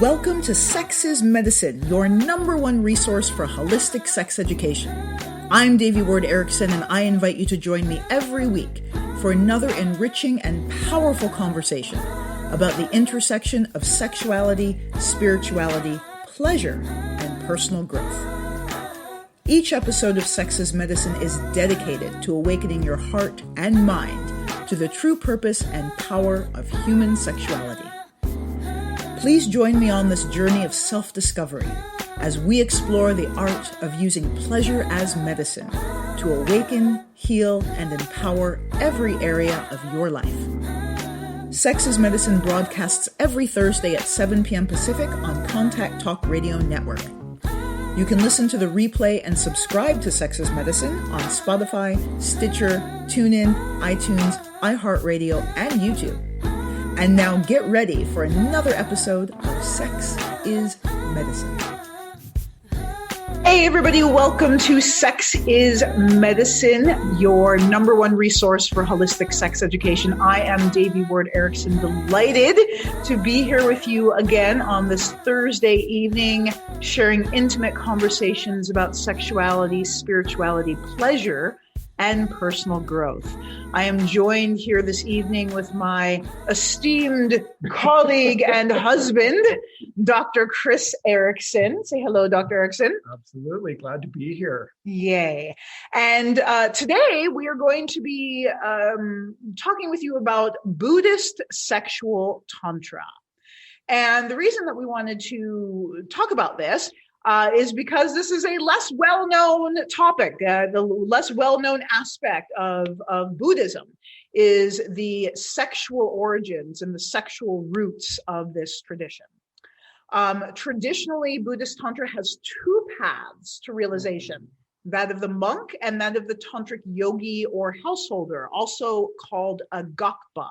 Welcome to Sex is Medicine, your number one resource for holistic sex education. I'm Devi Erickson, and I invite you to join me every week for another enriching and powerful conversation about the intersection of sexuality, spirituality, pleasure, and personal growth. Each episode of Sex is Medicine is dedicated to awakening your heart and mind to the true purpose and power of human sexuality. Please join me on this journey of self-discovery as we explore the art of using pleasure as medicine to awaken, heal, and empower every area of your life. Sex is Medicine broadcasts every Thursday at 7 p.m. Pacific on Contact Talk Radio Network. You can listen to the replay and subscribe to Sex is Medicine on Spotify, Stitcher, TuneIn, iTunes, iHeartRadio, and YouTube. And now get ready for another episode of Sex is Medicine. Hey everybody, welcome to Sex is Medicine, your number one resource for holistic sex education. I am Devi Erickson, delighted to be here with you again on this Thursday evening, sharing intimate conversations about sexuality, spirituality, pleasure, and personal growth. I am joined here this evening with my esteemed colleague and husband, Dr. Chris Erickson. Say hello, Dr. Erickson. Absolutely. Glad to be here. Yay. And today we are going to be talking with you about Buddhist sexual Tantra. And the reason that we wanted to talk about this is because this is a less well-known topic. The less well-known aspect of Buddhism is the sexual origins and the sexual roots of this tradition. Traditionally, Buddhist Tantra has two paths to realization, that of the monk and that of the tantric yogi or householder, also called a gakpa.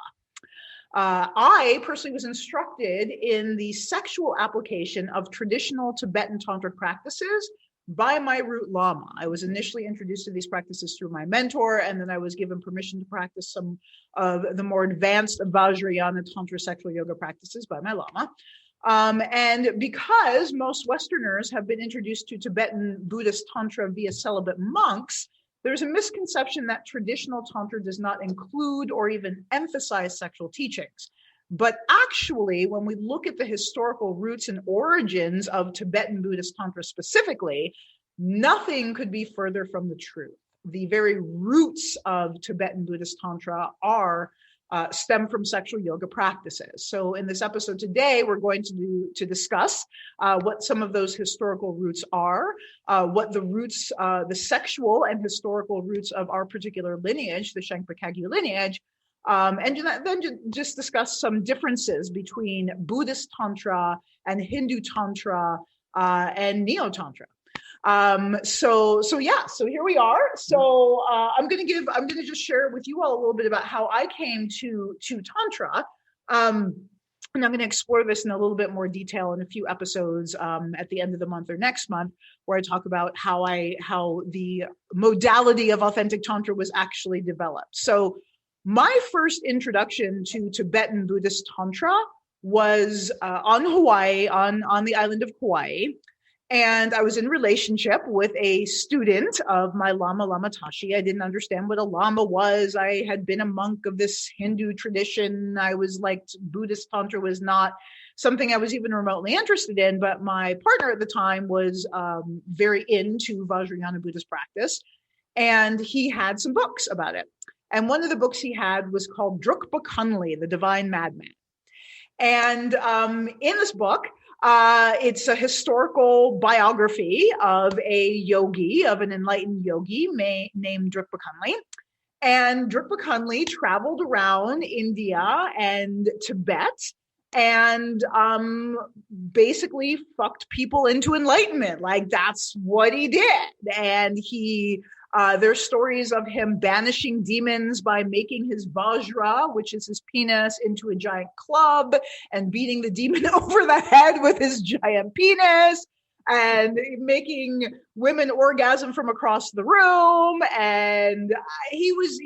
I personally was instructed in the sexual application of traditional Tibetan tantric practices by my root lama. I was initially introduced to these practices through my mentor, and then I was given permission to practice some of the more advanced Vajrayana tantra sexual yoga practices by my lama. And because most Westerners have been introduced to Tibetan Buddhist Tantra via celibate monks, there's a misconception that traditional Tantra does not include or even emphasize sexual teachings. But actually, when we look at the historical roots and origins of Tibetan Buddhist Tantra specifically, nothing could be further from the truth. The very roots of Tibetan Buddhist Tantra stem from sexual yoga practices. So in this episode today, we're going to discuss what some of those historical roots are, what the roots, the sexual and historical roots of our particular lineage, the Shangpa Kagyu lineage, and then just discuss some differences between Buddhist Tantra and Hindu Tantra and Neo-Tantra. So here we are. So, I'm going to just share with you all a little bit about how I came to Tantra. And I'm going to explore this in a little bit more detail in a few episodes, at the end of the month or next month, where I talk about how the modality of Authentic Tantra was actually developed. So my first introduction to Tibetan Buddhist Tantra was, on Hawaii, on the island of Kauai. And I was in relationship with a student of my Lama Tashi. I didn't understand what a Lama was. I had been a monk of this Hindu tradition. I was like, Buddhist Tantra was not something I was even remotely interested in. But my partner at the time was very into Vajrayana Buddhist practice. And he had some books about it. And one of the books he had was called Drukpa Kunli, The Divine Madman. And in this book, it's a historical biography of a yogi, of an enlightened yogi named Drukpa Kunli. And Drukpa Kunli traveled around India and Tibet and basically fucked people into enlightenment. Like, that's what he did. And there's stories of him banishing demons by making his vajra, which is his penis, into a giant club and beating the demon over the head with his giant penis and making women orgasm from across the room. And he was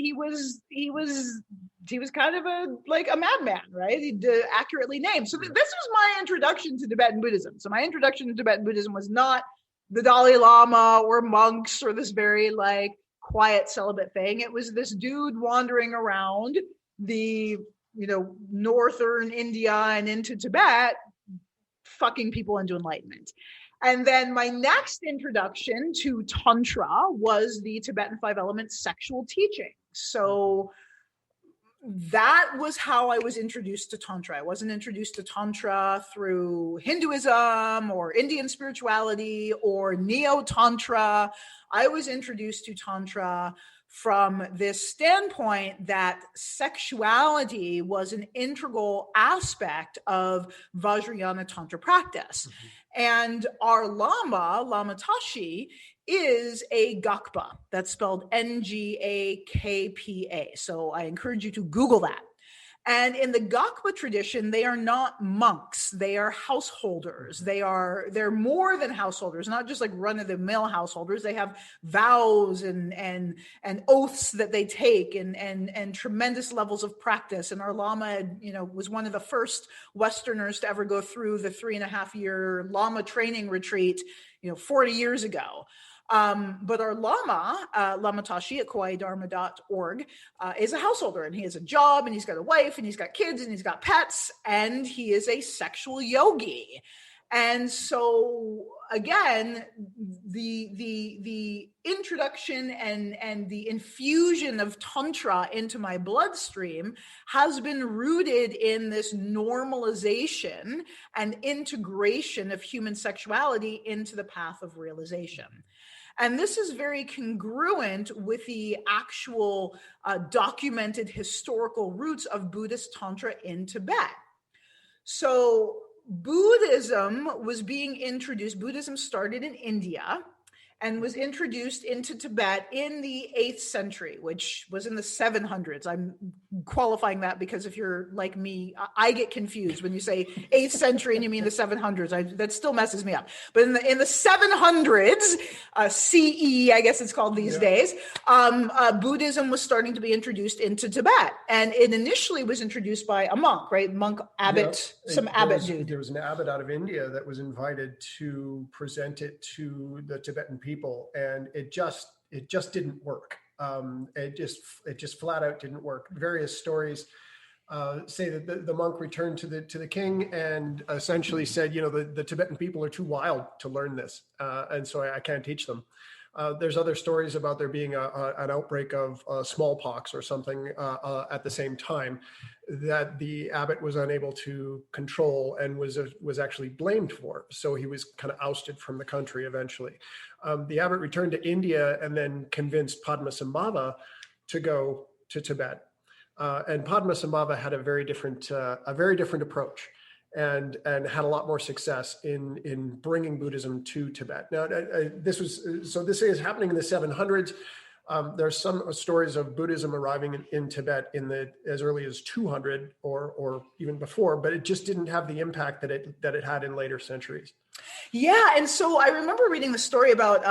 he was kind of a madman, right? He accurately named. So this was my introduction to Tibetan Buddhism. So my introduction to Tibetan Buddhism was not the Dalai Lama or monks or this very quiet celibate thing. It was this dude wandering around the northern India and into Tibet, fucking people into enlightenment. And then my next introduction to Tantra was the Tibetan 5 Elements sexual teaching. So that was how I was introduced to Tantra. I wasn't introduced to Tantra through Hinduism or Indian spirituality or Neo-Tantra. I was introduced to Tantra from this standpoint that sexuality was an integral aspect of Vajrayana Tantra practice. Mm-hmm. And our Lama Tashi, is a Gakpa. That's spelled Ngakpa. So I encourage you to Google that. And in the Gakpa tradition, they are not monks. They are householders. They're more than householders, not just run-of-the-mill householders. They have vows and oaths that they take and tremendous levels of practice. And our Lama, was one of the first Westerners to ever go through the 3.5-year Lama training retreat, 40 years ago. But our Lama, Lama Tashi at KawaiiDharma.org, is a householder, and he has a job, and he's got a wife, and he's got kids, and he's got pets, and he is a sexual yogi. And so again, the introduction and the infusion of Tantra into my bloodstream has been rooted in this normalization and integration of human sexuality into the path of realization. And this is very congruent with the actual documented historical roots of Buddhist Tantra in Tibet. So Buddhism was being introduced. Buddhism started in India and was introduced into Tibet in the 8th century, which was in the 700s. I'm qualifying that because if you're like me, I get confused when you say 8th century and you mean the 700s. That still messes me up. But in the 700s, CE, I guess it's called these days, Buddhism was starting to be introduced into Tibet. And it initially was introduced by a monk, right? Monk abbot, abbot dude. There was an abbot out of India that was invited to present it to the Tibetan people, and it just didn't work. It just flat out didn't work. Various stories say that the monk returned to the king and essentially said, the Tibetan people are too wild to learn this, and so I can't teach them. There's other stories about there being an outbreak of smallpox or something at the same time that the abbot was unable to control and was actually blamed for. So he was kind of ousted from the country eventually. The abbot returned to India and then convinced Padmasambhava to go to Tibet. And Padmasambhava had a very different approach. And had a lot more success in bringing Buddhism to Tibet. Now, this is happening in the 700s. There's some stories of Buddhism arriving in Tibet as early as 200 or even before, but it just didn't have the impact that it had in later centuries. Yeah, and so I remember reading the story about,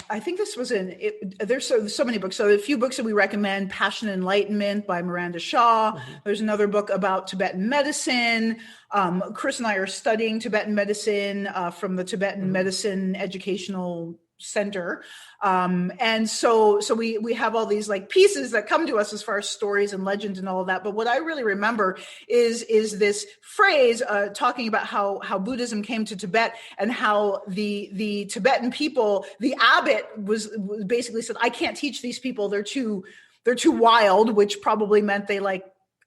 I think this was there's so many books. So a few books that we recommend, Passion and Enlightenment by Miranda Shaw. Mm-hmm. There's another book about Tibetan medicine. Chris and I are studying Tibetan medicine from the Tibetan Medicine Educational Center. And so we have all these pieces that come to us as far as stories and legends and all of that. But what I really remember is this phrase talking about how Buddhism came to Tibet and how the Tibetan people, the abbot was basically said, I can't teach these people. They're too wild, which probably meant they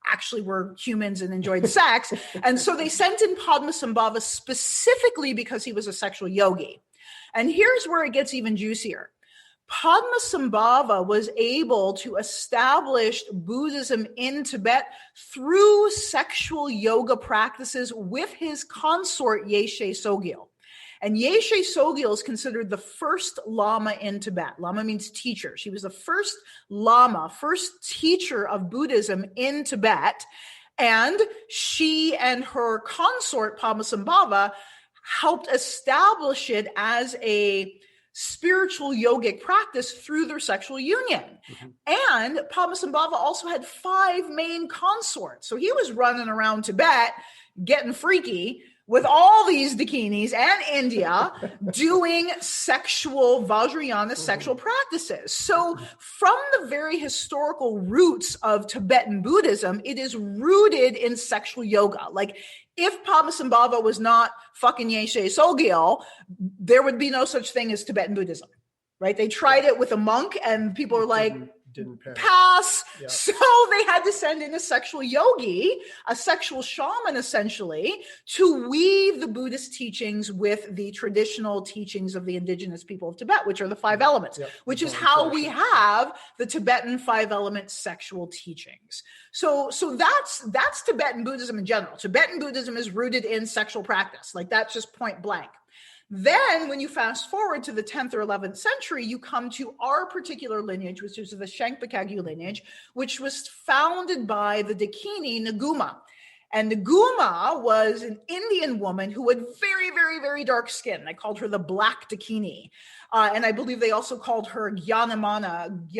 actually were humans and enjoyed sex. And so they sent in Padmasambhava specifically because he was a sexual yogi. And here's where it gets even juicier. Padmasambhava was able to establish Buddhism in Tibet through sexual yoga practices with his consort Yeshe Sogyal. And Yeshe Sogyal is considered the first Lama in Tibet. Lama means teacher. She was the first Lama, first teacher of Buddhism in Tibet. And she and her consort Padmasambhava helped establish it as a spiritual yogic practice through their sexual union. And Padmasambhava also had 5 main consorts. So he was running around Tibet getting freaky with all these dakinis and India doing sexual Vajrayana sexual practices. So from the very historical roots of Tibetan Buddhism, it is rooted in sexual yoga. Like if Padmasambhava was not fucking Yeshe Sogyal, there would be no such thing as Tibetan Buddhism, right? They tried it with a monk and people were like, didn't pass. Yeah. So they had to send in a sexual yogi, a sexual shaman, essentially, to weave the Buddhist teachings with the traditional teachings of the indigenous people of Tibet, which are the 5 elements, which is how we have the Tibetan 5-element sexual teachings. So that's Tibetan Buddhism in general. Tibetan Buddhism is rooted in sexual practice. Like that's just point blank. Then when you fast forward to the 10th or 11th century, you come to our particular lineage, which is the Shankpa lineage, which was founded by the Dakini Naguma. And Naguma was an Indian woman who had very, very, very dark skin. They called her the Black Dakini. And I believe they also called her Gyanamama.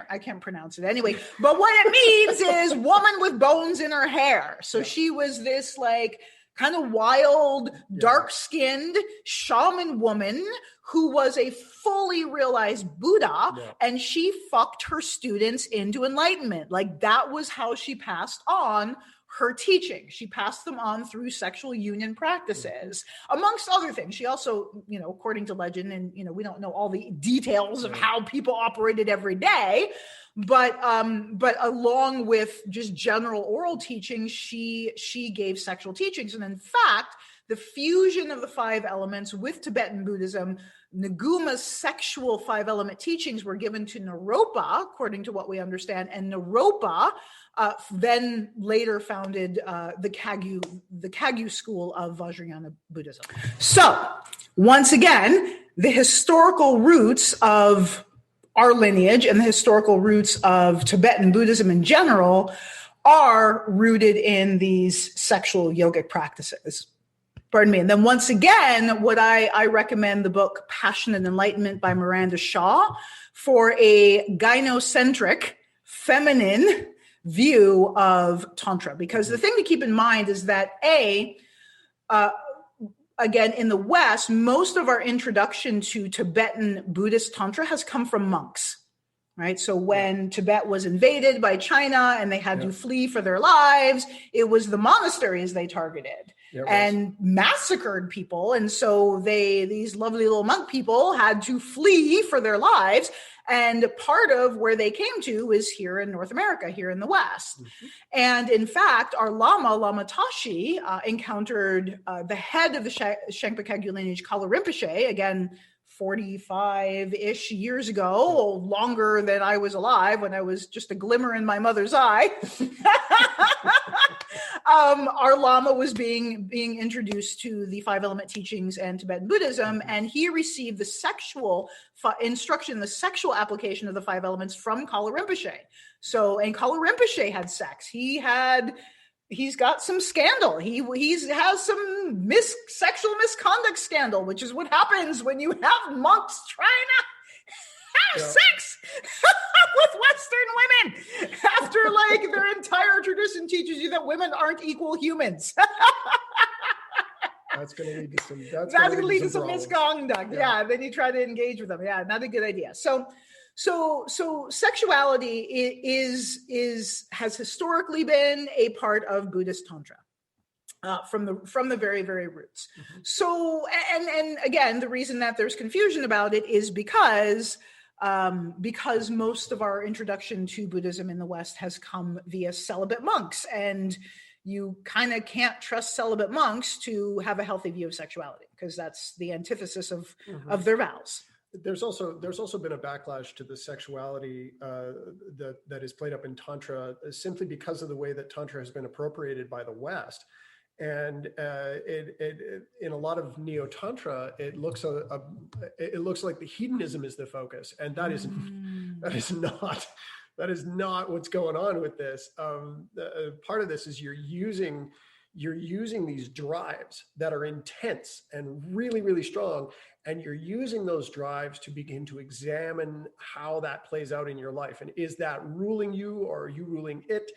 I can't pronounce it anyway. But what it means is woman with bones in her hair. So she was this like kind of wild, dark-skinned shaman woman who was a fully realized Buddha, and she fucked her students into enlightenment. Like that was how she passed on her teaching. She passed them on through sexual union practices, amongst other things. She also, according to legend, and we don't know all the details of how people operated every day, but along with just general oral teaching, she gave sexual teachings. And in fact, the fusion of the 5 elements with Tibetan Buddhism, Naguma's sexual 5-element teachings were given to Naropa, according to what we understand, and Naropa then later founded the Kagyu school of Vajrayana Buddhism. So once again, the historical roots of our lineage and the historical roots of Tibetan Buddhism in general are rooted in these sexual yogic practices. Pardon me. And then once again, what I recommend the book Passionate Enlightenment by Miranda Shaw for a gynocentric, feminine view of Tantra. Because the thing to keep in mind is that again, in the West, most of our introduction to Tibetan Buddhist Tantra has come from monks, right? So when Tibet was invaded by China and they had to flee for their lives, it was the monasteries they targeted and massacred people. And so these lovely little monk people had to flee for their lives. And part of where they came to is here in North America, here in the West. And in fact, our Lama Tashi, encountered the head of the Shangpa Kagyu lineage, Kala Rinpoche, again, 45-ish years ago, longer than I was alive, when I was just a glimmer in my mother's eye. Our Lama was being introduced to the 5-element teachings and Tibetan Buddhism, and he received the sexual instruction, the sexual application of the 5 elements from Kala Rinpoche. And Kala Rinpoche had sex. He's got some scandal. He has some sexual misconduct scandal, which is what happens when you have monks trying to have sex with Western women after like their entire tradition teaches you that women aren't equal humans. That's going to lead to some. That's going to lead to some misconduct. Yeah, then you try to engage with them. Yeah, not a good idea. So sexuality has historically been a part of Buddhist Tantra from the very, very roots. So, and again, the reason that there's confusion about it is because most of our introduction to Buddhism in the West has come via celibate monks, and you kind of can't trust celibate monks to have a healthy view of sexuality, because that's the antithesis of their vows. There's also been a backlash to the sexuality that is played up in Tantra simply because of the way that Tantra has been appropriated by the West. And it in a lot of neo-Tantra, it looks like the hedonism is the focus, and that is not what's going on with this. Part of this is you're using you're using these drives that are intense and really, really strong. And you're using those drives to begin to examine how that plays out in your life. And is that ruling you, or are you ruling it?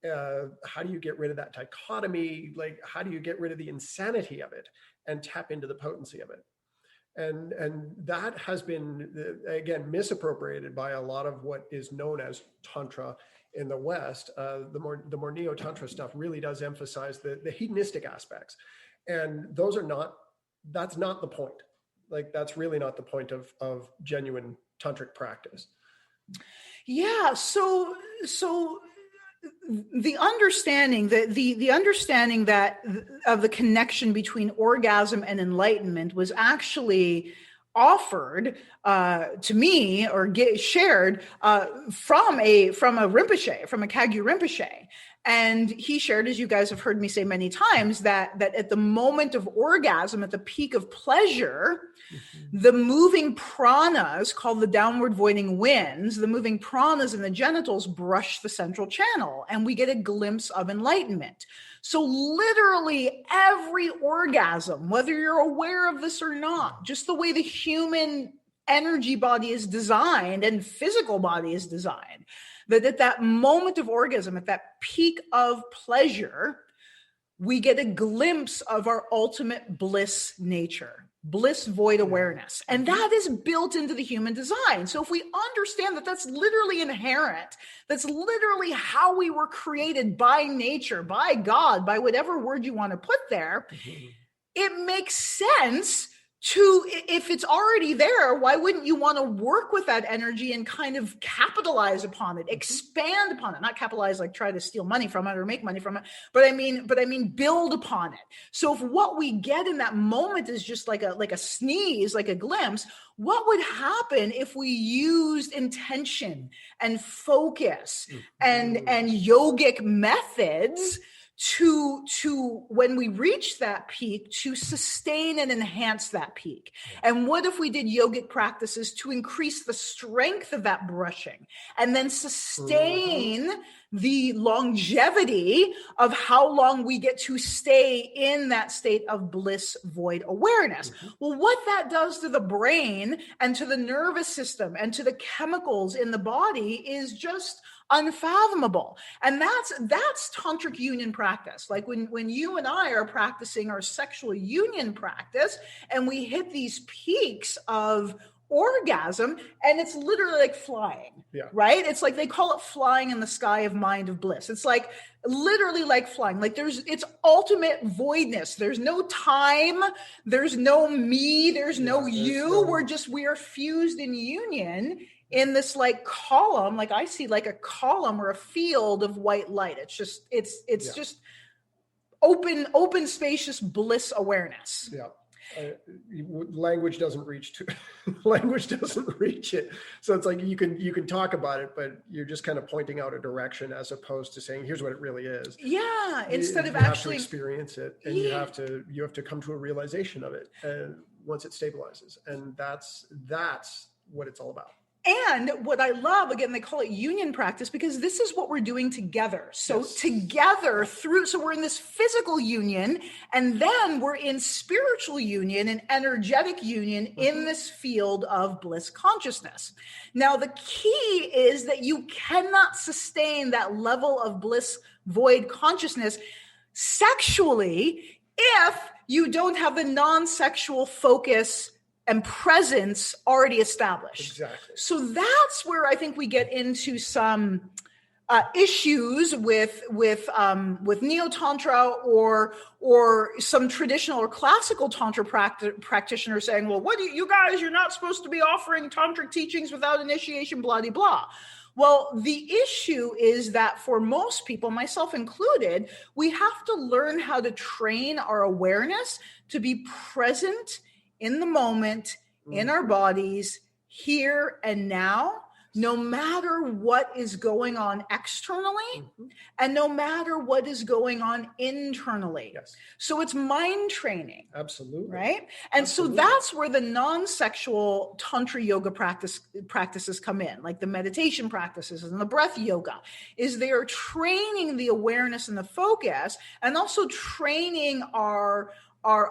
How do you get rid of that dichotomy? Like, how do you get rid of the insanity of it and tap into the potency of it? And that has been, again, misappropriated by a lot of what is known as Tantra in the West. The more neo-Tantra stuff really does emphasize the hedonistic aspects. And that's not the point. Like, that's really not the point of genuine tantric practice. Yeah. So the understanding that the understanding that of the connection between orgasm and enlightenment was actually offered to me, or shared from a Rinpoche, from a Kagyu Rinpoche. And he shared, as you guys have heard me say many times, that at the moment of orgasm, at the peak of pleasure, the moving pranas, called the downward voiding winds, the moving pranas in the genitals brush the central channel, and we get a glimpse of enlightenment. So literally every orgasm, whether you're aware of this or not, just the way the human energy body is designed and physical body is designed, that at that moment of orgasm, at that peak of pleasure, we get a glimpse of our ultimate bliss nature, bliss void awareness. And that is built into the human design. So if we understand that that's literally inherent, that's literally how we were created by nature, by God, by whatever word you want to put there, it makes sense to, if it's already there, why wouldn't you want to work with that energy and kind of capitalize upon it, expand upon it, not capitalize like try to steal money from it or make money from it, but I mean build upon it. So if what we get in that moment is just like a sneeze, like a glimpse, what would happen if we used intention and focus and yogic methods to when we reach that peak, to sustain and enhance that peak? And what if we did yogic practices to increase the strength of that brushing and then sustain the longevity of how long we get to stay in that state of bliss void awareness? Well, what that does to the brain and to the nervous system and to the chemicals in the body is just unfathomable. And that's tantric union practice. Like when you and I are practicing our sexual union practice and we hit these peaks of orgasm, and it's literally like flying, right? It's like, they call it flying in the sky of mind of bliss. It's like literally like flying, like it's ultimate voidness. There's no time, there's no me, there's no you. We are fused in union in this like column, like I see like a column or a field of white light. It's just open, spacious bliss awareness. Language doesn't reach it. So it's like you can talk about it, but you're just kind of pointing out a direction as opposed to saying, here's what it really is. Yeah. Instead of you actually have to experience it, and you have to come to a realization of it, and once it stabilizes. And that's what it's all about. And what I love, again, they call it union practice because this is what we're doing together. So together so we're in this physical union, and then we're in spiritual union and energetic union in this field of bliss consciousness. Now, the key is that you cannot sustain that level of bliss void consciousness sexually if you don't have the non-sexual focus and presence already established. Exactly. So that's where I think we get into some issues with neo-tantra or some traditional or classical tantra practitioners saying, well, what do you guys, you're not supposed to be offering tantric teachings without initiation, blah, blah, blah. Well, the issue is that for most people, myself included, we have to learn how to train our awareness to be present in the moment, in our bodies, here and now, no matter what is going on externally and no matter what is going on internally. Yes. So it's mind training. Absolutely. Right? And Absolutely. so that's where the non-sexual Tantra yoga practices come in, like the meditation practices and the breath yoga, is they are training the awareness and the focus, and also training our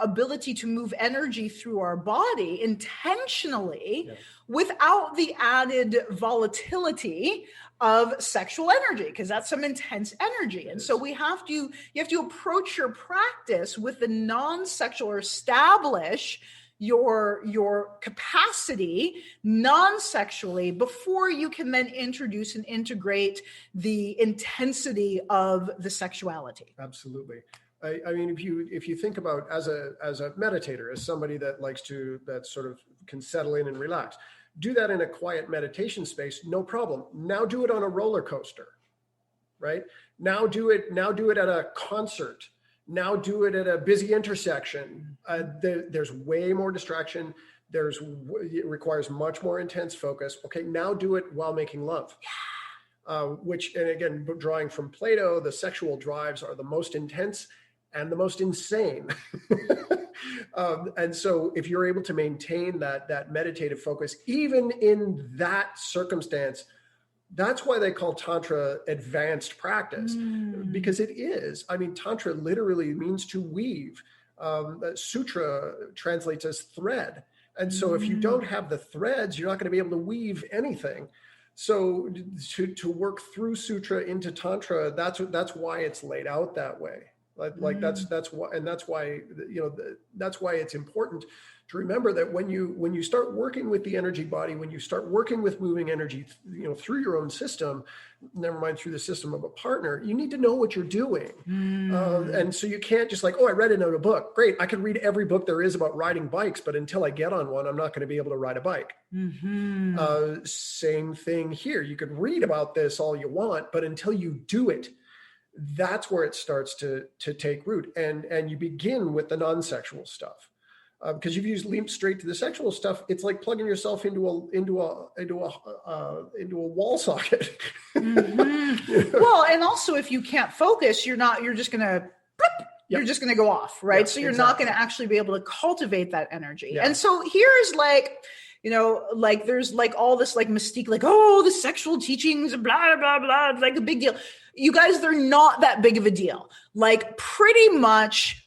ability to move energy through our body intentionally without the added volatility of sexual energy, because that's some intense energy. And so you have to approach your practice with the non-sexual, or establish your capacity non-sexually before you can then introduce and integrate the intensity of the sexuality. Absolutely. I mean, if you think about as a meditator, as somebody that sort of can settle in and relax, do that in a quiet meditation space, no problem. Now do it on a roller coaster, right? Now do it at a concert. Now do it at a busy intersection. There's way more distraction. It requires much more intense focus. Okay, now do it while making love. Which, and again, drawing from Plato, the sexual drives are the most intense and the most insane. And so if you're able to maintain that meditative focus, even in that circumstance, that's why they call Tantra advanced practice, because it is. I mean, Tantra literally means to weave. Sutra translates as thread. And so if you don't have the threads, you're not going to be able to weave anything. So to work through Sutra into Tantra, that's why it's laid out that way. Like that's why, and that's why, that's why it's important to remember that when you start working with the energy body, when you start working with moving energy, through your own system, never mind through the system of a partner, you need to know what you're doing. And so you can't just I read it in a book. Great. I could read every book there is about riding bikes, but until I get on one, I'm not going to be able to ride a bike. Same thing here. You could read about this all you want, but until you do it, that's where it starts to take root. And you begin with the non-sexual stuff. Because if you just leap straight to the sexual stuff, it's like plugging yourself into a wall socket. Well, and also if you can't focus, you're just gonna you're just gonna go off, right? So you're not gonna actually be able to cultivate that energy. And so here's there's all this mystique, the sexual teachings, blah blah blah, it's a big deal. You guys, they're not that big of a deal. Pretty much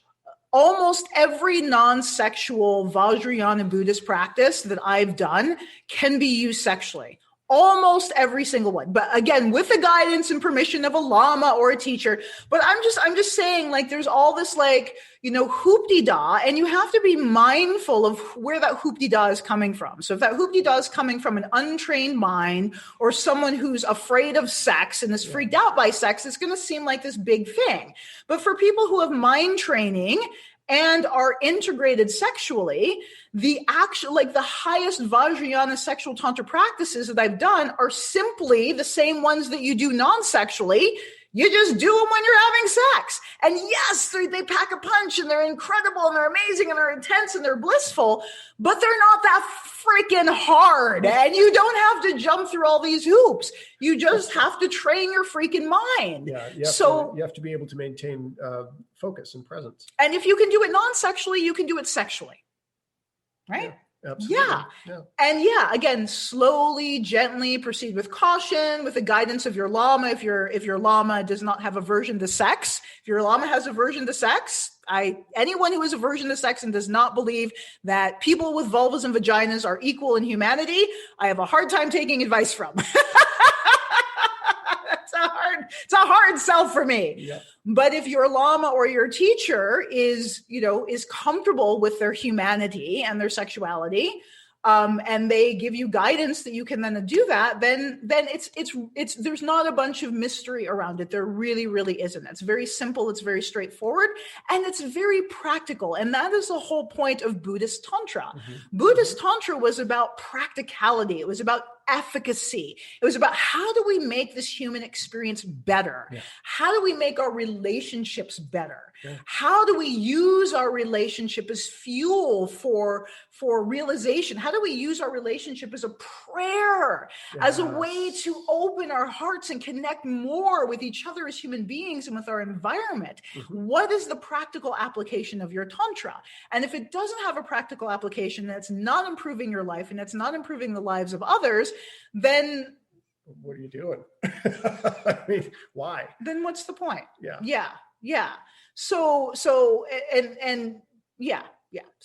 almost every non-sexual Vajrayana Buddhist practice that I've done can be used sexually. Almost every single one. But again, with the guidance and permission of a lama or a teacher. But I'm just saying, there's all this hoop-de-da, and you have to be mindful of where that hoop-de-da is coming from. So if that hoop-de-da is coming from an untrained mind or someone who's afraid of sex and is freaked out by sex, it's going to seem like this big thing. But for people who have mind training and are integrated sexually, the highest Vajrayana sexual Tantra practices that I've done are simply the same ones that you do non-sexually. You just do them when you're having sex. And yes, they pack a punch and they're incredible and they're amazing and they're intense and they're blissful, but they're not that freaking hard. And you don't have to jump through all these hoops. You just have to train your freaking mind. Yeah, you have to be able to maintain focus and presence. And if you can do it non-sexually, you can do it sexually. Right? Absolutely. Yeah. And again, slowly, gently proceed with caution, with the guidance of your lama. If your lama does not have aversion to sex, if your lama has aversion to sex, anyone who has aversion to sex and does not believe that people with vulvas and vaginas are equal in humanity, I have a hard time taking advice from. It's a hard sell for me. Yeah. But if your lama or your teacher is comfortable with their humanity and their sexuality, and they give you guidance that you can then do that, then it's there's not a bunch of mystery around it. There really, really isn't. It's very simple. It's very straightforward, and it's very practical. And that is the whole point of Buddhist Tantra. Buddhist Tantra was about practicality. It was about efficacy. It was about how do we make this human experience better? Yeah. How do we make our relationships better? Yeah. How do we use our relationship as fuel for realization? How do we use our relationship as a prayer, as a way to open our hearts and connect more with each other as human beings and with our environment? What is the practical application of your Tantra? And if it doesn't have a practical application, that's not improving your life and it's not improving the lives of others, then what are you doing? I mean, why? Then what's the point? Yeah.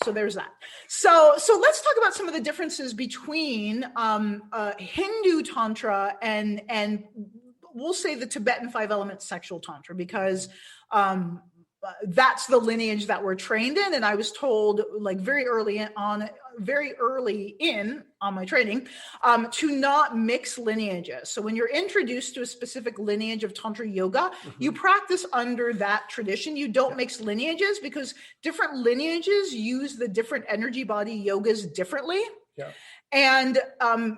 So there's that. So let's talk about some of the differences between Hindu Tantra and we'll say the Tibetan 5-element sexual Tantra, because that's the lineage that we're trained in. And I was told like very early on my training, to not mix lineages. So when you're introduced to a specific lineage of Tantra yoga, you practice under that tradition. You don't mix lineages, because different lineages use the different energy body yogas differently. Yeah. And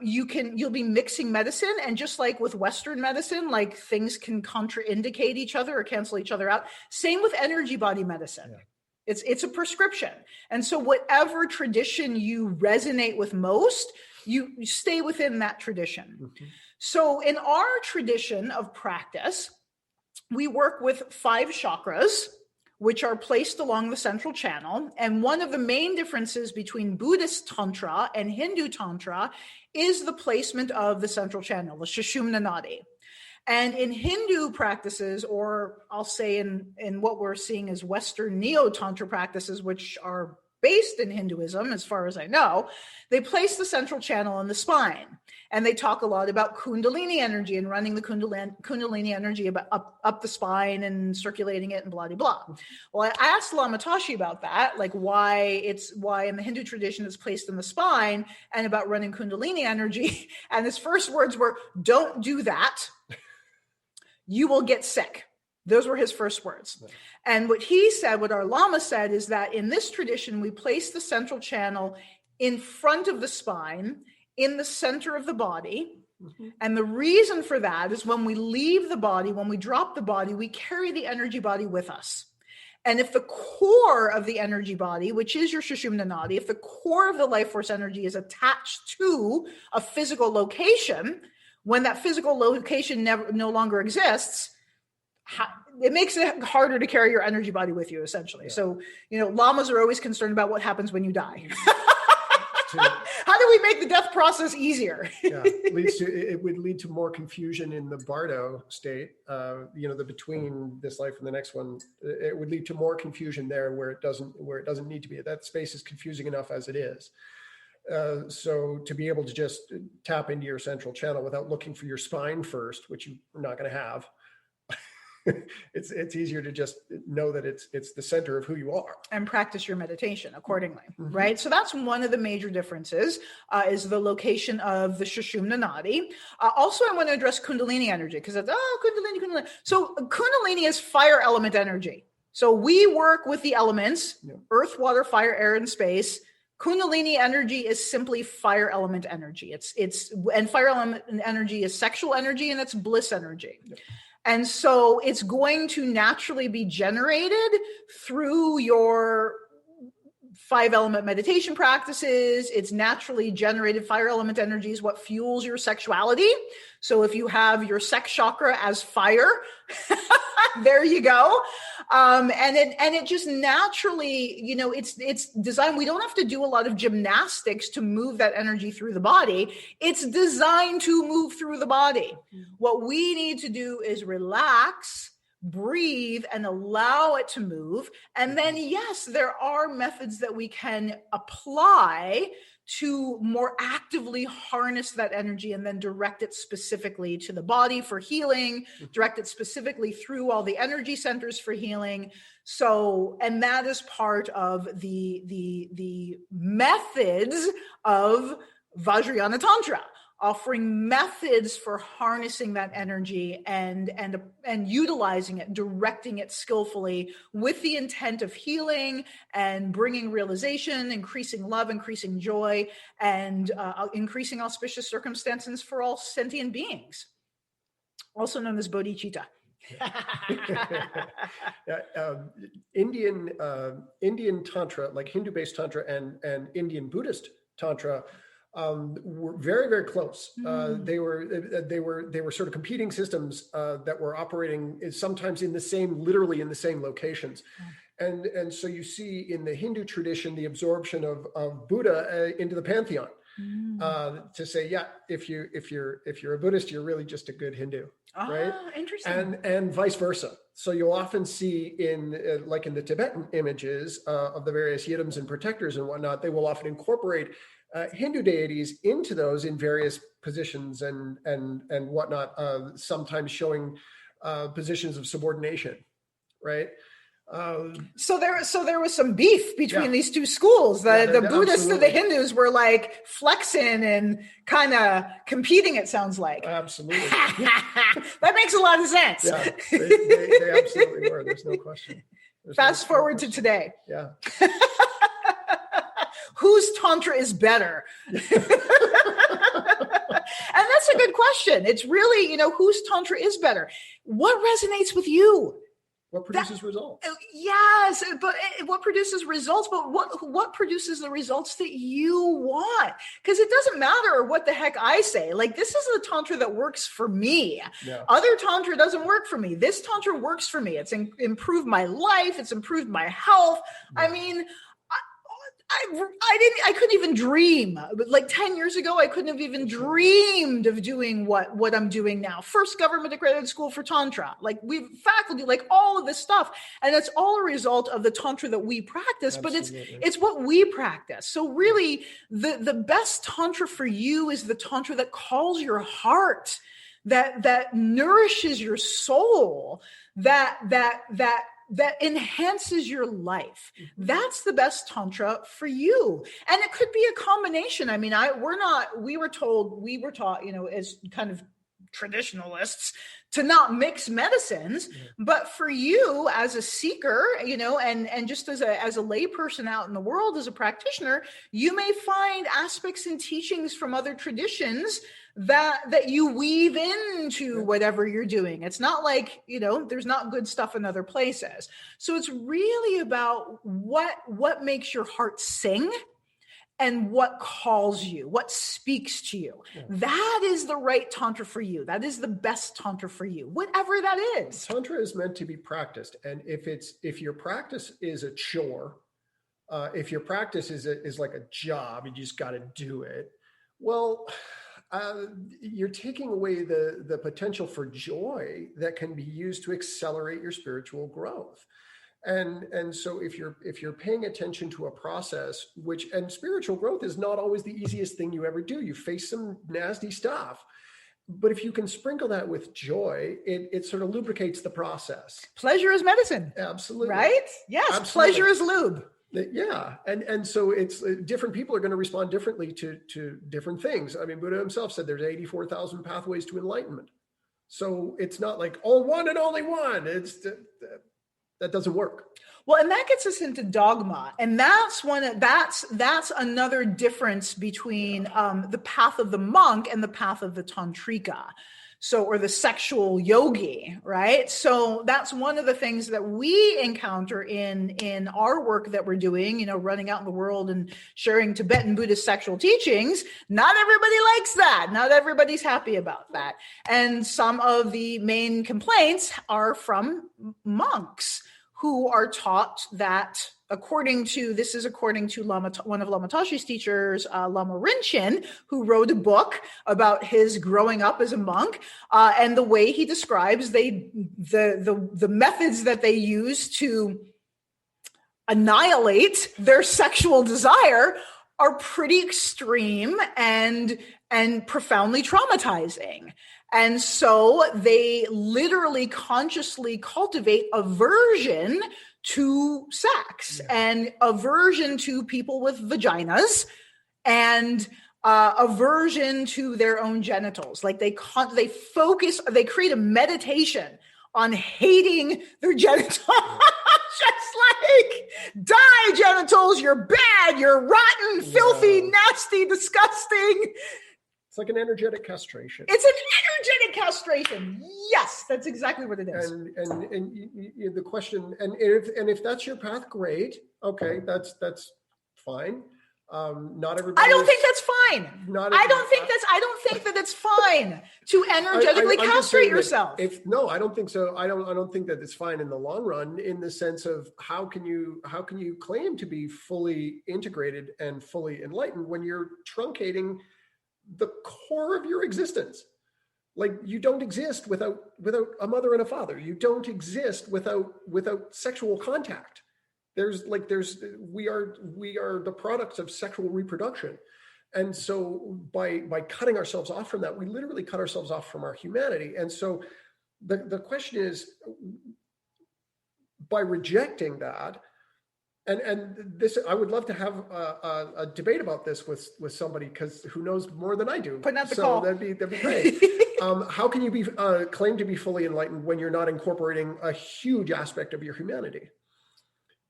you'll be mixing medicine. And just like with Western medicine, like things can contraindicate each other or cancel each other out. Same with energy body medicine. Yeah. It's a prescription. And so whatever tradition you resonate with most, you stay within that tradition. So in our tradition of practice, we work with 5 chakras, which are placed along the central channel. And one of the main differences between Buddhist Tantra and Hindu Tantra is the placement of the central channel, the Sushumna Nadi. And in Hindu practices, or I'll say in what we're seeing as Western Neo-Tantra practices, which are based in Hinduism, as far as I know, they place the central channel in the spine. And they talk a lot about Kundalini energy and running the Kundalini energy up the spine and circulating it and blah, blah, blah. Well, I asked Lama Tashi about that, like why in the Hindu tradition it's placed in the spine, and about running Kundalini energy. And his first words were, "Don't do that. You will get sick." Those were his first words. And what he said, what our Lama said, is that in this tradition, we place the central channel in front of the spine, in the center of the body. And the reason for that is when we leave the body, when we drop the body, we carry the energy body with us. And if the core of the energy body, which is your Sushumna Nadi, if the core of the life force energy is attached to a physical location, when that physical location no longer exists, it makes it harder to carry your energy body with you, essentially. Yeah. So, lamas are always concerned about what happens when you die. How do we make the death process easier? It would lead to more confusion in the Bardo state, the between this life and the next one. It would lead to more confusion there where it doesn't need to be. That space is confusing enough as it is. So to be able to just tap into your central channel without looking for your spine first, which you're not going to have, it's easier to just know that it's the center of who you are and practice your meditation accordingly. Right? So that's one of the major differences, is the location of the Sushumna Nadi. Also, I want to address Kundalini energy, because Kundalini. So Kundalini is fire element energy. So we work with the elements, earth, water, fire, air, and space. Kundalini energy is simply fire element energy. And fire element energy is sexual energy, and it's bliss energy. And so it's going to naturally be generated through your 5-element meditation practices. It's naturally generated. Fire element energy is what fuels your sexuality. So if you have your sex chakra as fire, there you go. And it just naturally, it's designed. We don't have to do a lot of gymnastics to move that energy through the body. It's designed to move through the body. What we need to do is relax, breathe, and allow it to move. And then, yes, there are methods that we can apply to more actively harness that energy and then direct it specifically to the body for healing, direct it specifically through all the energy centers for healing. So, and that is part of the methods of Vajrayana Tantra. offering methods for harnessing that energy and utilizing it, directing it skillfully with the intent of healing and bringing realization, increasing love, increasing joy, and increasing auspicious circumstances for all sentient beings, also known as bodhicitta. Indian Tantra, like Hindu-based Tantra and Indian Buddhist Tantra, were very, very close. They were sort of competing systems that were operating sometimes literally in the same locations. And so you see in the Hindu tradition the absorption of Buddha into the pantheon. To say, yeah, if you're a Buddhist, you're really just a good Hindu, right? Interesting. And vice versa. So you'll often see in like in the Tibetan images of the various yidams and protectors and whatnot, they will often incorporate Hindu deities into those in various positions and whatnot, sometimes showing positions of subordination, right? So there was some beef between these two schools. The Buddhists and the Hindus were like flexing and kind of competing, it sounds like. Absolutely. That makes a lot of sense. Yeah, they absolutely were. There's no question. Fast forward to today. Yeah. Whose Tantra is better? And that's a good question. It's really, whose Tantra is better? What resonates with you? What produces results? Yes, but what produces results? But what produces the results that you want? Because it doesn't matter what the heck I say. Like, this is the Tantra that works for me. Yeah. Other Tantra doesn't work for me. This Tantra works for me. It's improved my life. It's improved my health. Yeah. I mean, I couldn't even dream. Like 10 years ago, I couldn't have even dreamed of doing what I'm doing now. First government accredited school for Tantra. Like we've faculty, like all of this stuff. And it's all a result of the Tantra that we practice, Absolutely. But it's what we practice. So really the best Tantra for you is the Tantra that calls your heart, that nourishes your soul, that enhances your life. That's the best Tantra for you. And it could be a combination. I mean, we were taught, as kind of traditionalists to not mix medicines, but for you as a seeker, and just as a lay person out in the world, as a practitioner, you may find aspects and teachings from other traditions that you weave into whatever you're doing. It's not like, there's not good stuff in other places. So it's really about what makes your heart sing and what calls you, what speaks to you. Yeah. That is the right Tantra for you. That is the best Tantra for you, whatever that is. Tantra is meant to be practiced. And if your practice is a chore, if your practice is like a job, you just got to do it. Well, you're taking away the potential for joy that can be used to accelerate your spiritual growth. And so if you're paying attention to a process, and spiritual growth is not always the easiest thing you ever do. You face some nasty stuff, but if you can sprinkle that with joy, it sort of lubricates the process. Pleasure is medicine. Absolutely. Right? Yes. Absolutely. Pleasure is lube. Yeah. And so it's different people are going to respond differently to different things. I mean, Buddha himself said there's 84,000 pathways to enlightenment. So it's not like, one and only one. That doesn't work. Well, and that gets us into dogma. And that's another difference between the path of the monk and the path of the tantrika. So, or the sexual yogi, right? So that's one of the things that we encounter in our work that we're doing, running out in the world and sharing Tibetan Buddhist sexual teachings. Not everybody likes that. Not everybody's happy about that. And some of the main complaints are from monks who are taught that according to one of Lama Tashi's teachers, Lama Rinchen, who wrote a book about his growing up as a monk, and the way he describes the methods that they use to annihilate their sexual desire are pretty extreme and profoundly traumatizing. And so they literally consciously cultivate aversion to sex and aversion to people with vaginas and aversion to their own genitals. Like they create a meditation on hating their genitals. Just like, die genitals, you're bad, you're rotten, filthy, nasty, disgusting. It's like an energetic castration. It's an energetic castration. Yes, that's exactly what it is. And the question, and if that's your path, great. Okay, that's fine. Not everybody. I don't think that's fine. I don't think that it's fine to energetically castrate yourself. I don't think so. I don't think that it's fine in the long run, in the sense of how can you claim to be fully integrated and fully enlightened when you're truncating the core of your existence? Like, you don't exist without a mother and a father. You don't exist without sexual contact. We are the products of sexual reproduction. And so by cutting ourselves off from that, we literally cut ourselves off from our humanity. And so the question is, by rejecting that, and this, I would love to have a debate about this with somebody who knows more than I do. Putting out the call. That'd be great. How can you claim to be fully enlightened when you're not incorporating a huge aspect of your humanity?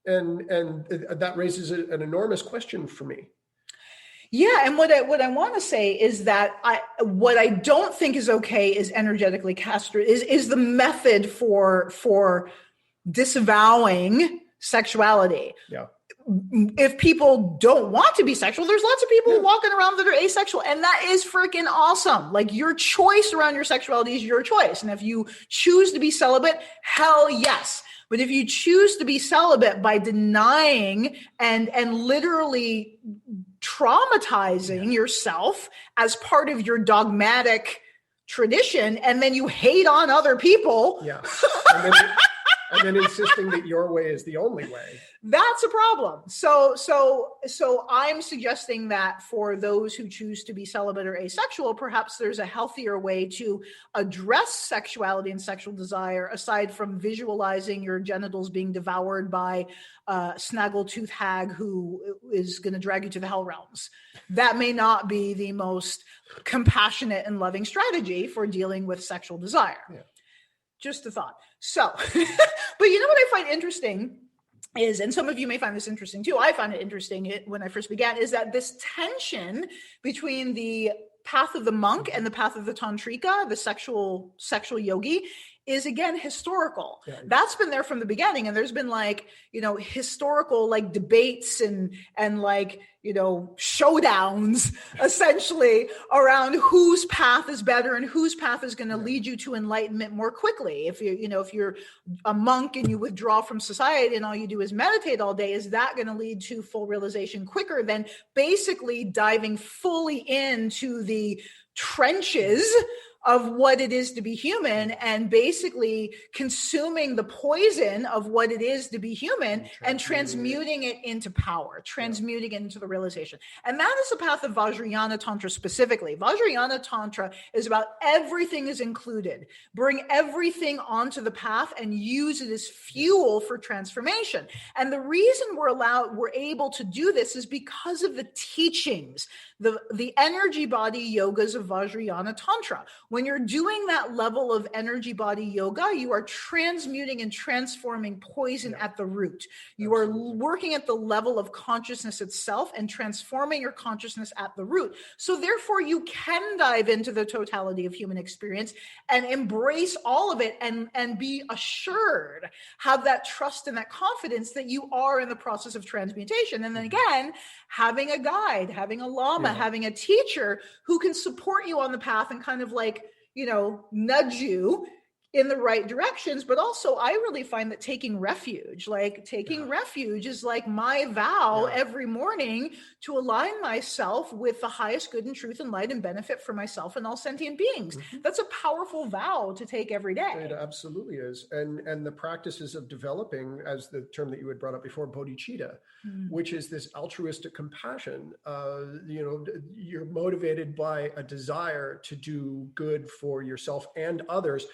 And that raises an enormous question for me. Yeah, and what I want to say is that what I don't think is okay is energetically castrate is the method for disavowing sexuality. Yeah. If people don't want to be sexual, there's lots of people walking around that are asexual, and that is freaking awesome. Like, your choice around your sexuality is your choice. And if you choose to be celibate, hell yes. But if you choose to be celibate by denying and literally traumatizing yourself as part of your dogmatic tradition, and then you hate on other people. Yeah. And then insisting that your way is the only way. That's a problem. So I'm suggesting that for those who choose to be celibate or asexual, perhaps there's a healthier way to address sexuality and sexual desire, aside from visualizing your genitals being devoured by a snaggletooth hag who is going to drag you to the hell realms. That may not be the most compassionate and loving strategy for dealing with sexual desire. Yeah. Just a thought. So, but you know what I find interesting is, and some of you may find this interesting too, I found it interesting when I first began, is that this tension between the path of the monk and the path of the tantrika, the sexual yogi, is again historical. Yeah. That's been there from the beginning, and there's been historical debates and showdowns essentially around whose path is better and whose path is going to lead you to enlightenment more quickly. If you're a monk and you withdraw from society and all you do is meditate all day, is that going to lead to full realization quicker than basically diving fully into the trenches of what it is to be human and basically consuming the poison of what it is to be human and transmuting it into power, transmuting it into the realization. And that is the path of Vajrayana Tantra specifically. Vajrayana Tantra is about everything is included. Bring everything onto the path and use it as fuel for transformation. And the reason we're able to do this is because of the teachings, the energy body yogas of Vajrayana Tantra. When you're doing that level of energy body yoga, you are transmuting and transforming poison at the root. You are working at the level of consciousness itself and transforming your consciousness at the root. So therefore, you can dive into the totality of human experience and embrace all of it and be assured, have that trust and that confidence that you are in the process of transmutation. And then again, having a guide, having a lama, having a teacher who can support you on the path and kind of nudge you in the right directions. But also, I really find that taking refuge is like my vow every morning to align myself with the highest good and truth and light and benefit for myself and all sentient beings. That's a powerful vow to take every day. It absolutely is. And the practices of developing, as the term that you had brought up before, bodhicitta, which is this altruistic compassion. You're motivated by a desire to do good for yourself and others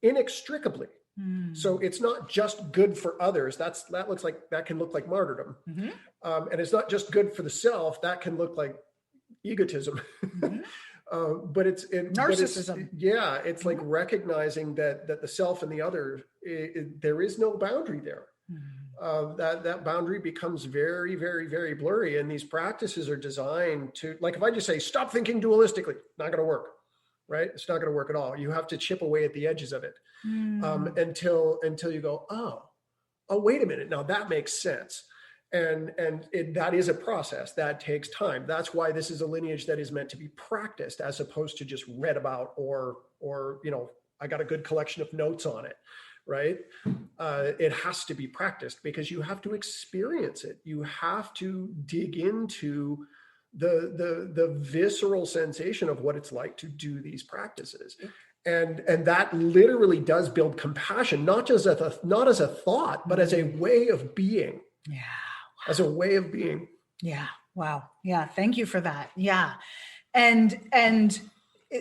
inextricably. So it's not just good for others. That can look like martyrdom. And it's not just good for the self. That can look like egotism. Mm-hmm. But it's narcissism. It's like recognizing that the self and the other, there is no boundary there. Mm-hmm. That boundary becomes very, very, very blurry. And these practices are designed to, like, if I just say, stop thinking dualistically, not going to work, right? It's not going to work at all. You have to chip away at the edges of it until you go, oh, wait a minute. Now that makes sense. And that is a process that takes time. That's why this is a lineage that is meant to be practiced as opposed to just read about or I got a good collection of notes on it, right? It has to be practiced because you have to experience it. You have to dig into the visceral sensation of what it's like to do these practices. And that literally does build compassion, not as a thought, but as a way of being. Yeah. As a way of being. Yeah. Wow. Yeah. Thank you for that. Yeah. And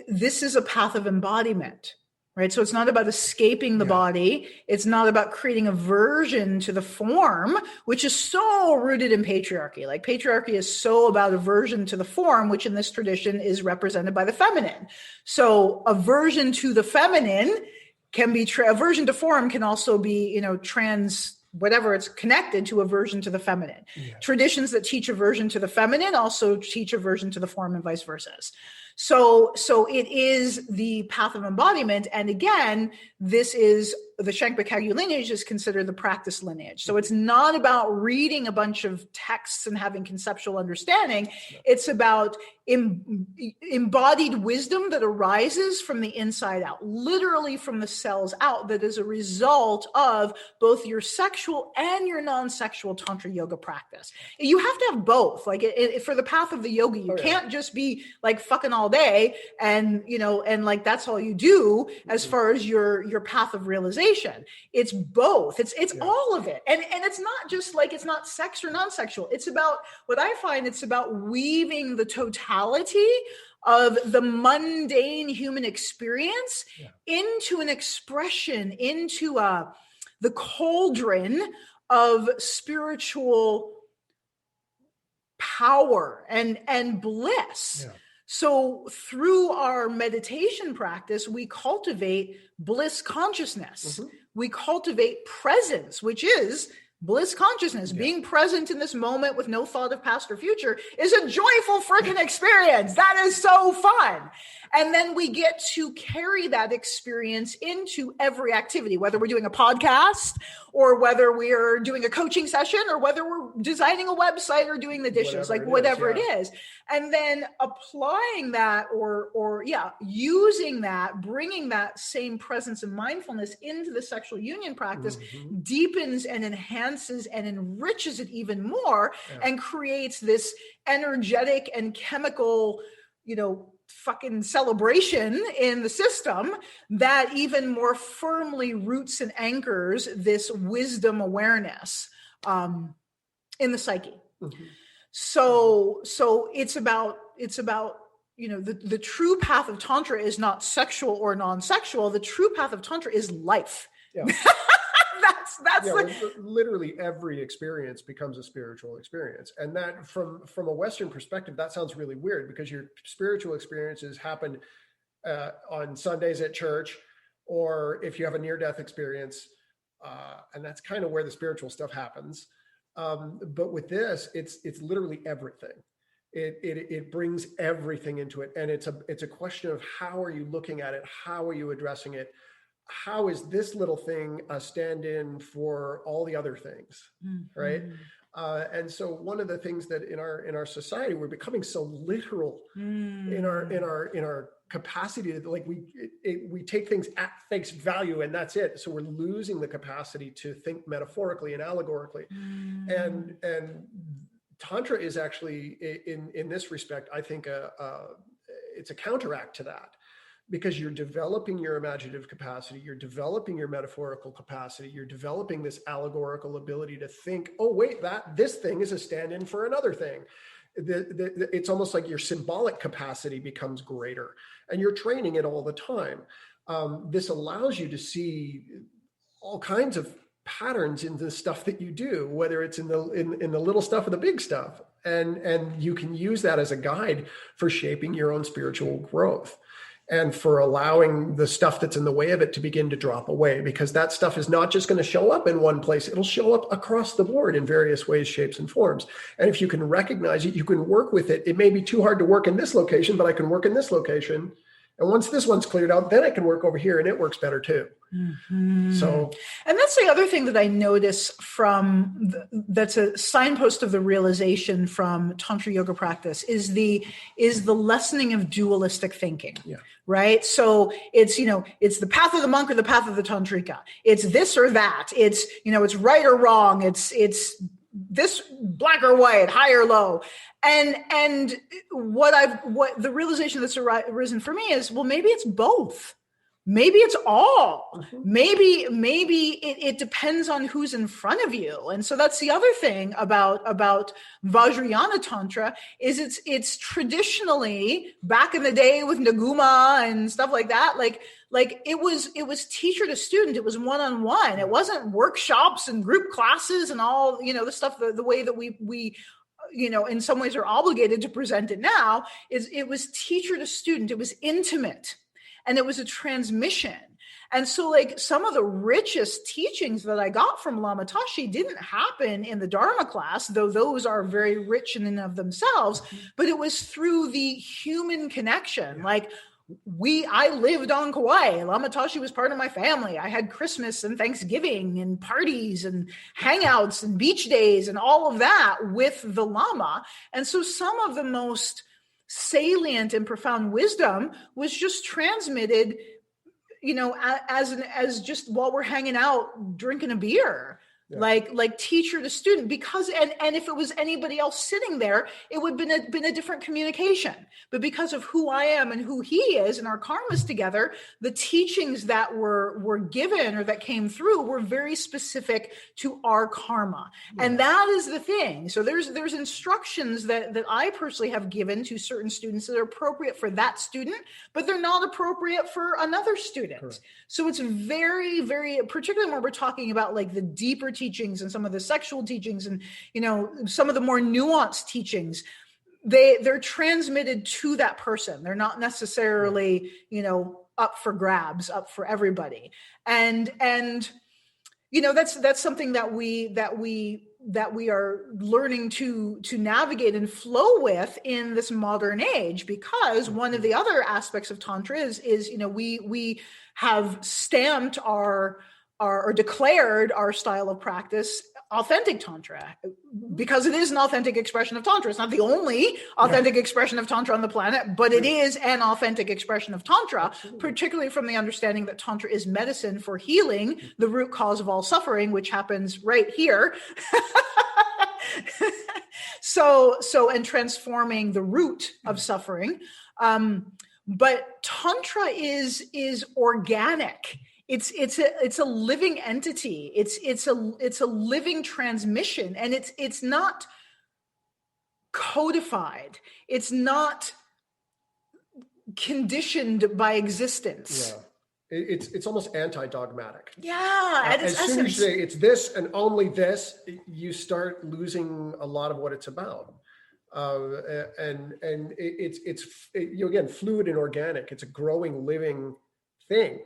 this is a path of embodiment, right? So it's not about escaping the body. It's not about creating aversion to the form, which is so rooted in patriarchy. Like patriarchy is so about aversion to the form, which in this tradition is represented by the feminine. So aversion to the feminine can be aversion to form can also be, trans, whatever it's connected to aversion to the feminine. Yeah. Traditions that teach aversion to the feminine also teach aversion to the form and vice versa. So it is the path of embodiment. And again, this is the Shankpa-Kagyu lineage is considered the practice lineage. So it's not about reading a bunch of texts and having conceptual understanding. It's about embodied wisdom that arises from the inside out, literally from the cells out, that is a result of both your sexual and your non-sexual Tantra yoga practice. You have to have both. Like for the path of the yogi, you can't just be like fucking all day and like that's all you do as far as your path of realization. It's both. It's all of it. And it's not just like, it's not sex or non-sexual. It's about what I find, it's about weaving the totality of the mundane human experience into an expression, into the cauldron of spiritual power and bliss. Yeah. So through our meditation practice, we cultivate bliss consciousness. Mm-hmm. We cultivate presence, which is bliss consciousness. Yeah. Being present in this moment with no thought of past or future is a joyful freaking experience. That is so fun. And then we get to carry that experience into every activity, whether we're doing a podcast or whether we're doing a coaching session or whether we're designing a website or doing the dishes, whatever it is. And then applying that or using that, bringing that same presence and mindfulness into the sexual union practice deepens and enhances and enriches it even more and creates this energetic and chemical, fucking celebration in the system that even more firmly roots and anchors this wisdom awareness in the psyche. Mm-hmm. So it's about the true path of Tantra is not sexual or non-sexual. The true path of Tantra is life. Yeah. That's literally every experience becomes a spiritual experience. And that from a Western perspective, that sounds really weird because your spiritual experiences happen on Sundays at church, or if you have a near-death experience, and that's kind of where the spiritual stuff happens. But with this, it's literally everything. It brings everything into it. And it's a question of how are you looking at it? How are you addressing it? How is this little thing a stand-in for all the other things, right? And so one of the things that in our society, we're becoming so literal in our capacity to, like, we take things at face value and that's it. So we're losing the capacity to think metaphorically and allegorically. And Tantra is actually in this respect, I think it's a counteract to that. Because you're developing your imaginative capacity, you're developing your metaphorical capacity, you're developing this allegorical ability to think, oh, wait, this thing is a stand-in for another thing. It's almost like your symbolic capacity becomes greater and you're training it all the time. This allows you to see all kinds of patterns in the stuff that you do, whether it's in the little stuff or the big stuff. And you can use that as a guide for shaping your own spiritual growth and for allowing the stuff that's in the way of it to begin to drop away, because that stuff is not just going to show up in one place. It'll show up across the board in various ways, shapes, and forms. And if you can recognize it, you can work with it. It may be too hard to work in this location, but I can work in this location. And once this one's cleared out, then I can work over here and it works better too. Mm-hmm. So, and that's the other thing that I notice that's a signpost of the realization from Tantra yoga practice is the lessening of dualistic thinking. Yeah. Right. So it's the path of the monk or the path of the tantrika. It's this or that. It's, it's right or wrong. It's this black or white, high or low. And what the realization that's arisen for me is, well, maybe it's both. Maybe it's all. Mm-hmm. Maybe it depends on who's in front of you. And so that's the other thing about Vajrayana Tantra is it's traditionally, back in the day with Naguma and stuff like that, like it was teacher to student. It was one-on-one. It wasn't workshops and group classes and all, the stuff, the way that we in some ways are obligated to present it now. It was teacher to student. It was intimate. And it was a transmission. And so like some of the richest teachings that I got from Lama Tashi didn't happen in the Dharma class, though those are very rich in and of themselves, but it was through the human connection. Yeah. Like I lived on Kauai. Lama Tashi was part of my family. I had Christmas and Thanksgiving and parties and hangouts and beach days and all of that with the Lama. And so some of the most salient and profound wisdom was just transmitted, as just while we're hanging out drinking a beer. Yeah. Like teacher to student, because and if it was anybody else sitting there, it would have been a different communication. But because of who I am and who he is and our karmas together, the teachings that were given or that came through were very specific to our karma. Yeah. And that is the thing. So there's instructions that I personally have given to certain students that are appropriate for that student, but they're not appropriate for another student. Correct. So it's very, very, particularly when we're talking about like the deeper teachings and some of the sexual teachings and, some of the more nuanced teachings, they're transmitted to that person. They're not necessarily, up for grabs, up for everybody. And that's something that we are learning to navigate and flow with in this modern age, because one of the other aspects of Tantra is we have stamped or declared our style of practice authentic Tantra, because it is an authentic expression of Tantra. It's not the only authentic expression of Tantra on the planet, but it is an authentic expression of Tantra, particularly from the understanding that Tantra is medicine for healing the root cause of all suffering, which happens right here. So, and transforming the root of suffering. But Tantra is organic. It's a living entity. It's a living transmission, and it's not codified. It's not conditioned by existence. Yeah, it's almost anti-dogmatic. Yeah, as soon as you say it's this and only this, you start losing a lot of what it's about. And it's again fluid and organic. It's a growing, living thing.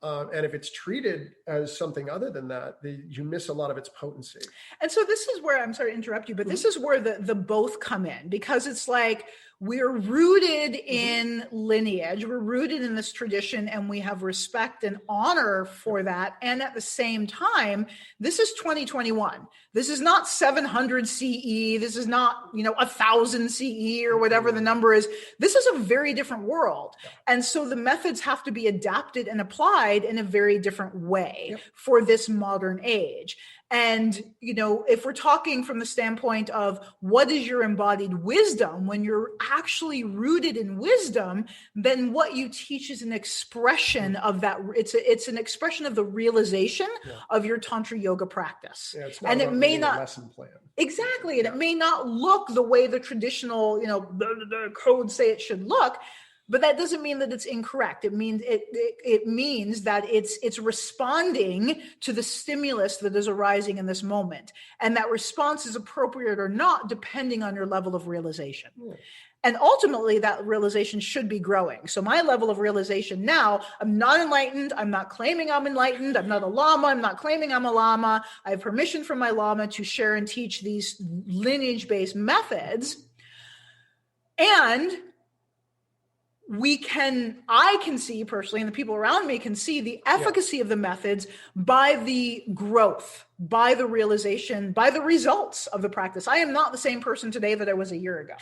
And if it's treated as something other than that, you miss a lot of its potency. And so this is where, I'm sorry to interrupt you, but this is where the both come in, because it's like we're rooted in lineage, we're rooted in this tradition, and we have respect and honor for that. And at the same time, this is 2021. This is not 700 CE. This is not, 1000 CE or whatever the number is. This is a very different world. And so the methods have to be adapted and applied in a very different way for this modern age. And, if we're talking from the standpoint of what is your embodied wisdom, when you're actually rooted in wisdom, then what you teach is an expression of that. It's an expression of the realization of your Tantra yoga practice. Yeah, it's not and it may not a lesson plan. Exactly. And it may not look the way the traditional, the codes say it should look, But that doesn't mean that it's incorrect. It means it means that it's responding to the stimulus that is arising in this moment. And that response is appropriate or not, depending on your level of realization. Yeah. And ultimately, that realization should be growing. So my level of realization now, I'm not enlightened. I'm not claiming I'm enlightened. I'm not a lama. I'm not claiming I'm a lama. I have permission from my lama to share and teach these lineage-based methods. And I can see personally, and the people around me can see the efficacy of the methods by the growth, by the realization, by the results of the practice. I am not the same person today that I was a year ago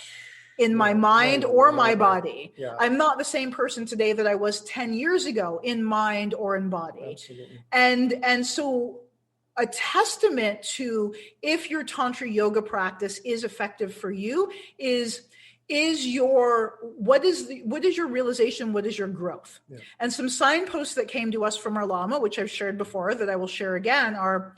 in my mind or my body. Yeah. I'm not the same person today that I was 10 years ago in mind or in body. Absolutely. And so a testament to if your Tantra yoga practice is effective for you is what is your realization? What is your growth? Yeah. And some signposts that came to us from our Lama, which I've shared before that I will share again, are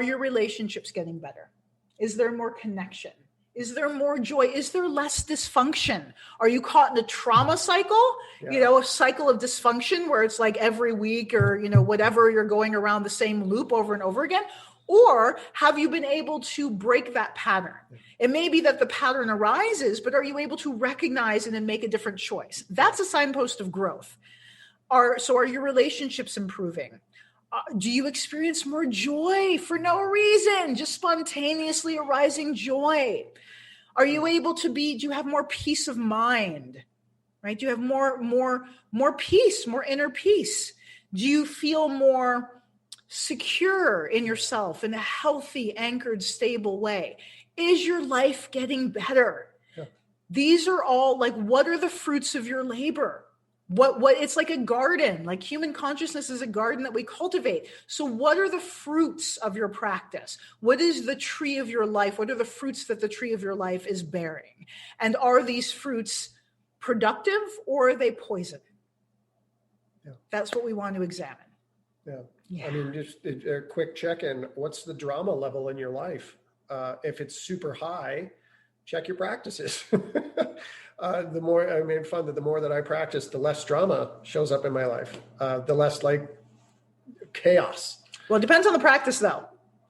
your relationships getting better? Is there more connection? Is there more joy? Is there less dysfunction? Are you caught in a trauma cycle? Yeah. A cycle of dysfunction where it's like every week or, whatever, you're going around the same loop over and over again? Or have you been able to break that pattern? It may be that the pattern arises, but are you able to recognize it and make a different choice? That's a signpost of growth. Are your relationships improving? Do you experience more joy for no reason, just spontaneously arising joy? Are you able to do you have more peace of mind, right? Do you have more peace, more inner peace? Do you feel more secure in yourself in a healthy, anchored, stable way? Is your life getting better? Yeah. These are all what are the fruits of your labor? What it's like a garden, like human consciousness is a garden that we cultivate. So what are the fruits of your practice? What is the tree of your life? What are the fruits that the tree of your life is bearing? And are these fruits productive or are they poison? Yeah. That's what we want to examine. Yeah. Yeah. I mean, just a quick check-in. What's the drama level in your life? If it's super high, check your practices. The more that I practice, the less drama shows up in my life. The less chaos. Well, it depends on the practice though,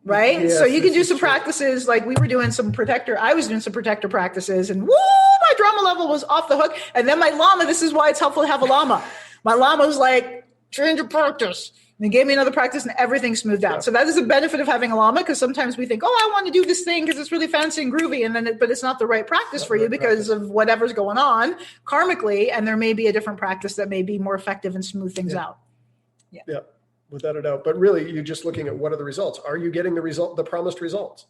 right? Yes, so you can do some practices like I was doing some protector practices and woo, my drama level was off the hook. And then my Lama, this is why it's helpful to have a Lama. My Lama was like, change your practice. And he gave me another practice and everything smoothed out. Yeah. So that is a benefit of having a Lama, because sometimes we think, I want to do this thing because it's really fancy and groovy. But it's not the right practice for you because of whatever's going on karmically. And there may be a different practice that may be more effective and smooth things out. Yeah, without a doubt. But really, you're just looking at what are the results. Are you getting the promised results?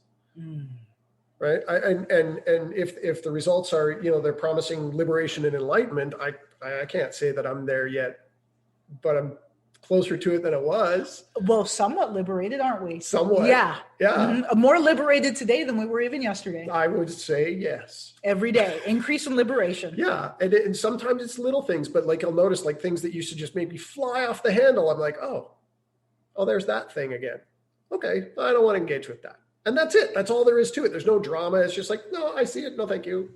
Right. And if the results are, they're promising liberation and enlightenment, I can't say that I'm there yet, but I'm closer to it than it was. Well, somewhat liberated, aren't we? Somewhat. Yeah. Yeah. Mm-hmm. More liberated today than we were even yesterday. I would say yes. Every day. Increase in liberation. Yeah. And sometimes it's little things, but I'll notice things that used to just maybe fly off the handle. I'm like, oh, there's that thing again. Okay. I don't want to engage with that. And that's it. That's all there is to it. There's no drama. It's just no, I see it. No, thank you.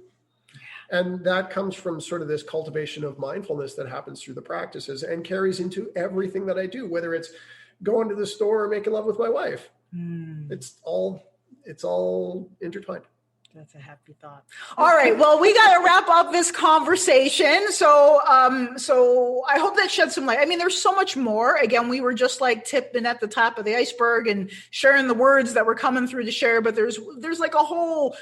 And that comes from sort of this cultivation of mindfulness that happens through the practices and carries into everything that I do, whether it's going to the store or making love with my wife. It's all intertwined. That's a happy thought. All right. Well, we got to wrap up this conversation. So I hope that sheds some light. I mean, there's so much more. Again, we were just tipping at the top of the iceberg and sharing the words that were coming through to share, but there's a whole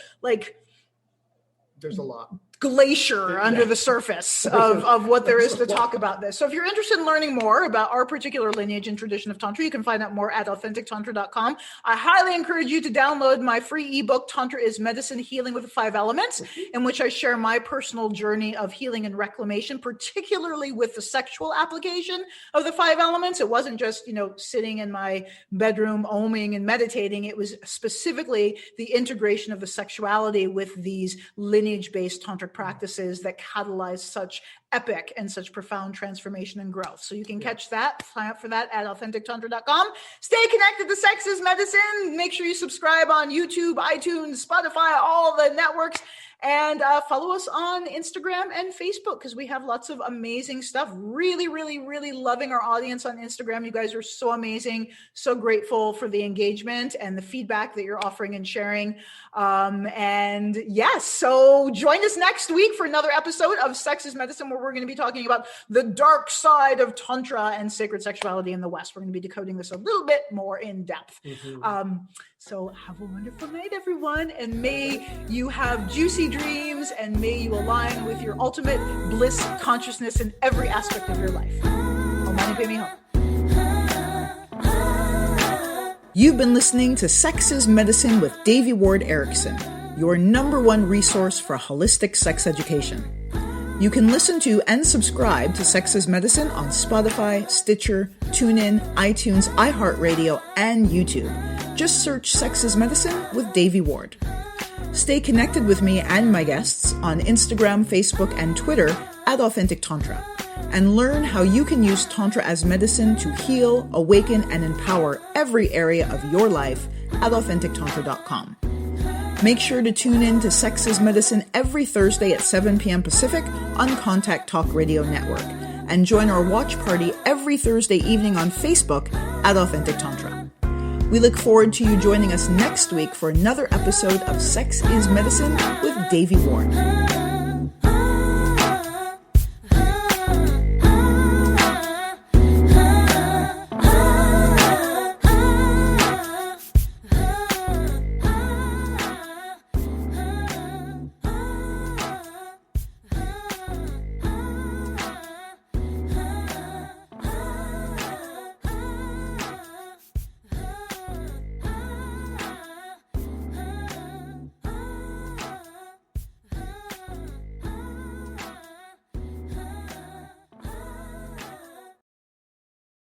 there's a lot. Glacier under the surface of what there is to talk about this. So if you're interested in learning more about our particular lineage and tradition of Tantra, you can find out more at AuthenticTantra.com. I highly encourage you to download my free ebook, Tantra is Medicine, Healing with the 5 Elements, in which I share my personal journey of healing and reclamation, particularly with the sexual application of the 5 elements. It wasn't just, sitting in my bedroom, oming and meditating. It was specifically the integration of the sexuality with these lineage-based Tantra practices that catalyze such epic and such profound transformation and growth. So you can catch that, sign up for that at AuthenticTantra.com. Stay connected to Sex is Medicine. Make sure you subscribe on YouTube, iTunes, Spotify, all the networks. And follow us on Instagram and Facebook because we have lots of amazing stuff. Really, really, really loving our audience on Instagram. You guys are so amazing. So grateful for the engagement and the feedback that you're offering and sharing. And yes, so join us next week for another episode of Sex is Medicine, where we're going to be talking about the dark side of Tantra and sacred sexuality in the West. We're going to be decoding this a little bit more in depth. So have a wonderful night, everyone. And may you have juicy dreams and may you align with your ultimate bliss consciousness in every aspect of your life. Om Mani Padme Hum. You've been listening to Sex is Medicine with Devi Ward Erickson, your #1 resource for holistic sex education. You can listen to and subscribe to Sex is Medicine on Spotify, Stitcher, TuneIn, iTunes, iHeartRadio, and YouTube. Just search Sex is Medicine with Devi Ward. Stay connected with me and my guests on Instagram, Facebook, and Twitter at Authentic Tantra, and learn how you can use Tantra as medicine to heal, awaken, and empower every area of your life at AuthenticTantra.com. Make sure to tune in to Sex is Medicine every Thursday at 7 p.m. Pacific on Contact Talk Radio Network, and join our watch party every Thursday evening on Facebook at Authentic Tantra. We look forward to you joining us next week for another episode of Sex is Medicine with Devi Ward.